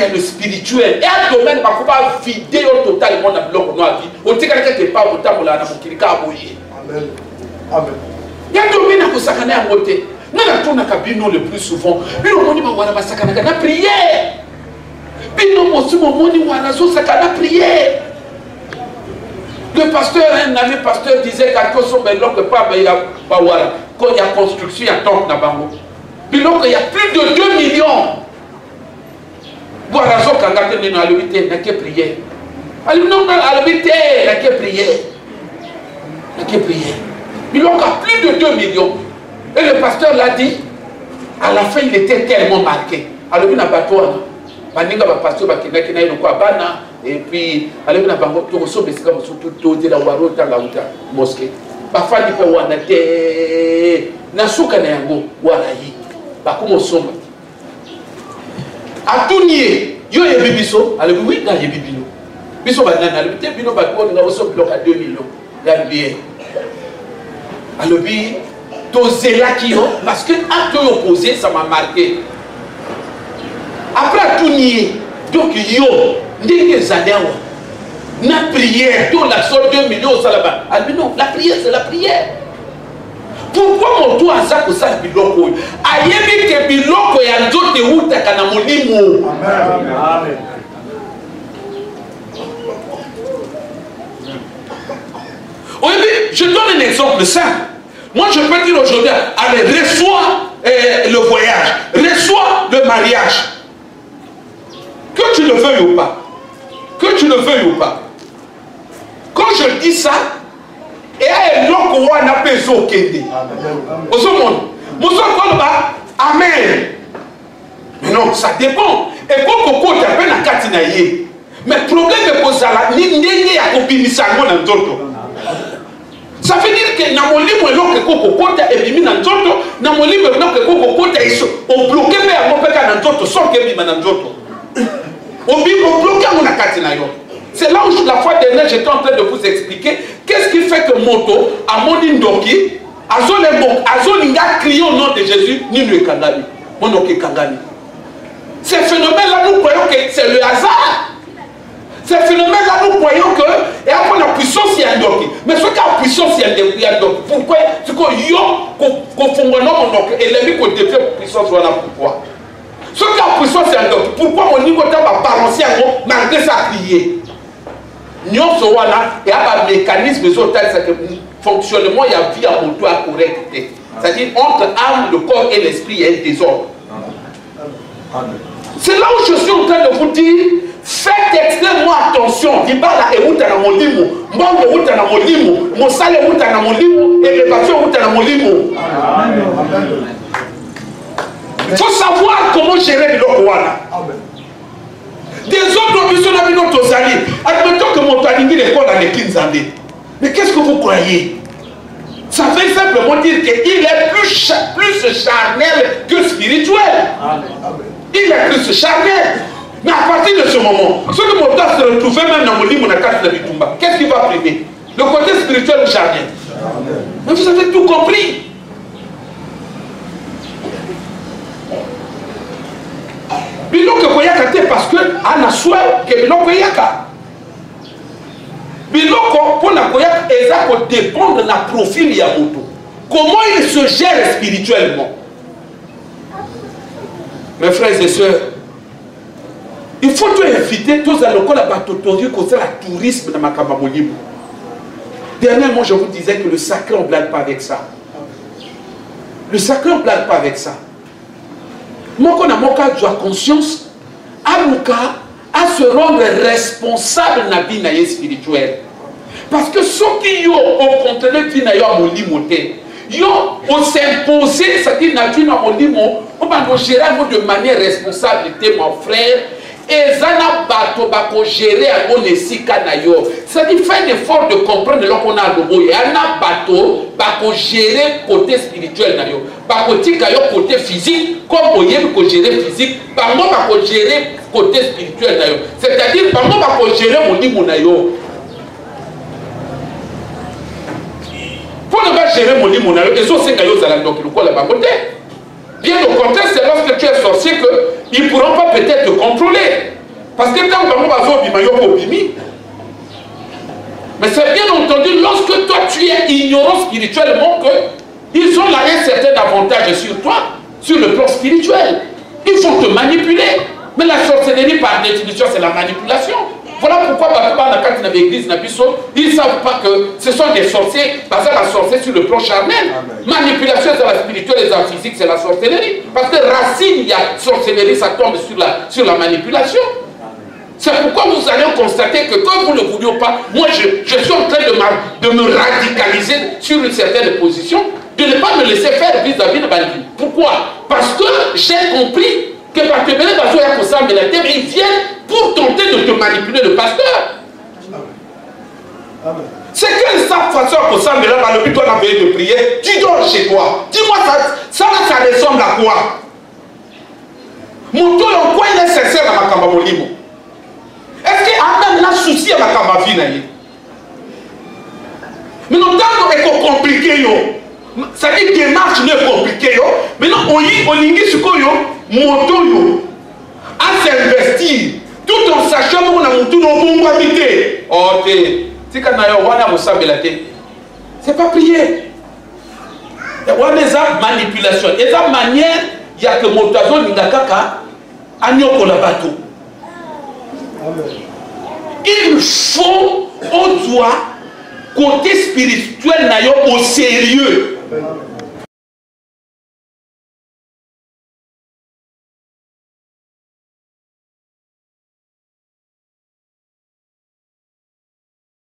a le spirituel. Et un domaine, on va vider au total le monde à bloc noir. On dit quelque part au temps où la Namokilika a bouillé. Amen. Amen. Il y a un domaine à Kosakane à monter. Nous avons un le plus souvent. Mais on dit que la prière. Le pasteur, un ami pasteur disait quand il y a construction, il y a tant de bango. Puis donc il y a plus de 2 millions. Voilà ce qu'on a dit dans l'habité, il n'y a que prière. Alors non, dans l'habité, il n'y a que prière. Il n'y a que prière. Puis donc il y a plus de 2 millions. Et le pasteur l'a dit, à la fin il était tellement marqué. Alors il y a un bateau. Baninga ba pasteur ba kinga kina ilo kwa bana et puis ale na bango to so besika so to de la waro ta la uta mosquée ba fandi pe wana te na suka na yango wala yi ba ko somba atunier yo ye bibiso ale oui na ye bibino biso ba nana ale te bino ba ko na so bloc à 2 millions ya bien alobi to zelaki yo parce que acte opposé ça m'a marqué. Après tout nier, donc yo, la prière, tout la sorte 2 millions, ça là-bas. Ah mais non, la prière c'est la prière. Pourquoi mon tour à ça que ça biloko? Ayemi ke biloko ya nzote uta kana molimo. Amen. Oui, je donne un exemple simple. Moi je peux dire aujourd'hui, allez, reçois le voyage, reçois le mariage. Que tu le veuilles ou pas, que tu le veuilles ou pas, quand je dis ça, et à un autre roi n'a pas besoin de kende. Au monde, amen. Mais non, ça dépend. Et quand on compte à peine à Katinaye, mais le problème est que ça là, ni n'y a aucun missago dans toto. Ça veut dire que dans mon livre, l'autre koko compte et bimi dans toto, dans mon livre, l'autre koko compte et on bloque mais à mon père dans toto, sans que bimi dans toto. On bloque mon akatinayo. C'est là où la fois dernière j'étais en train de vous expliquer qu'est-ce qui fait que moto à mon indoki azolinga crier au nom de Jésus ni le kangami monoki kangami. Ces phénomènes là nous croyons que c'est le hasard. Ces phénomènes là nous croyons que et après la puissance il y a ndoki mais ce qui a puissance il y a ndoki pourquoi c'est que yo qu'on fonde non donc et les qu'on défie puissance voilà pourquoi. Ce qui a puissance c'est ndoki pourquoi mon niveau va balancer en haut malgré ça crier. Nous sommes là et un mécanisme de fonctionnement il y a vie à moto à correcter. C'est-à-dire entre âme, le corps et l'esprit il y a un désordre. C'est là où je suis en train de vous dire faites extrêmement attention. Il parle à Eouta dans mon limo, Mbang Eouta dans mon limo, Monsale Eouta dans mon limo, et le bafé Eouta dans mon limo. Il faut savoir comment gérer le Rwanda. Des autres qui sont dans notre alliés. Admettons que mon talingi est dans les 15 années. Mais qu'est-ce que vous croyez? Ça veut simplement dire qu'il est plus charnel que spirituel. Il est plus charnel. Mais à partir de ce moment, ce que mon tas se retrouvait même dans mon lit, mon attaque de Bitumba, qu'est-ce qui va primer? Le côté spirituel ou charnel? Mais vous avez tout compris. Biloko koyaka te parce que ana souhait que biloko yaka. Biloko pour la koyaka eza dépend de la profil ya moto. Comment il se gère spirituellement? Mes frères et sœurs, il faut tout inviter tous à l'école à Batotori comme ça la tourisme dans ma Kamamolibo. Dernièrement, je vous disais que le sacré on ne blague pas avec ça. Le sacré on ne blague pas avec ça. Moi, quand on a conscience, à se rendre responsable de la vie spirituelle. Parce que ceux qui ont contrôlé la vie on s'imposé, c'est-à-dire que on va gérer de manière responsable, mon frère. Et ça n'a gérer à mon c'est-à-dire faire l'effort de comprendre ce qu'on a de il y a un bateau gérer côté spirituel côté physique comme on peut gérer physique par moi gérer côté spirituel c'est-à-dire par moi gérer mon niveau pour ne pas gérer mon niveau et ça c'est donc le quoi la bien au contraire c'est lorsque tu es sorcier qu'ils ne pourront pas peut-être te contrôler. Parce que tant que mais c'est bien entendu, lorsque toi tu es ignorant spirituellement, qu'ils ont là un certain avantage sur toi, sur le plan spirituel. Ils vont te manipuler. Mais la sorcellerie, par définition, c'est la manipulation. Voilà pourquoi quand dans l'église, ils ne savent pas que ce sont des sorciers, parce que la sorcellerie sur le plan charnel. Manipulation, c'est la spirituelle et la physique, c'est la sorcellerie. Parce que racine, il y a sorcellerie, ça tombe sur la manipulation. C'est pourquoi vous allez constater que quand vous ne le vouliez pas, moi je suis en train de me radicaliser sur une certaine position, de ne pas me laisser faire vis-à-vis de Bandi. Pourquoi? Parce que j'ai compris que ils viennent pour tenter de te manipuler le pasteur. C'est quelle façon pour ça, mais là, dans le but de la veille de prier, tu dors chez toi. Dis-moi, ça ressemble à quoi? Mon tour en quoi il est sincère dans ma cambabolimo? Est-ce qu'il y a même un souci à ma cambavi? Mais non, tant que c'est compliqué, ça dit que démarche n'est compliquée, mais non, on y ce qu'on moto, à s'investir, tout en sachant qu'on a mon tour dans bon habité. Oh, c'est pas prier. Il y a des manipulations. Et la manière, il y a que mon oiseau n'y a qu'à agneau la bateau. Il faut, on doit, côté spirituel, au sérieux.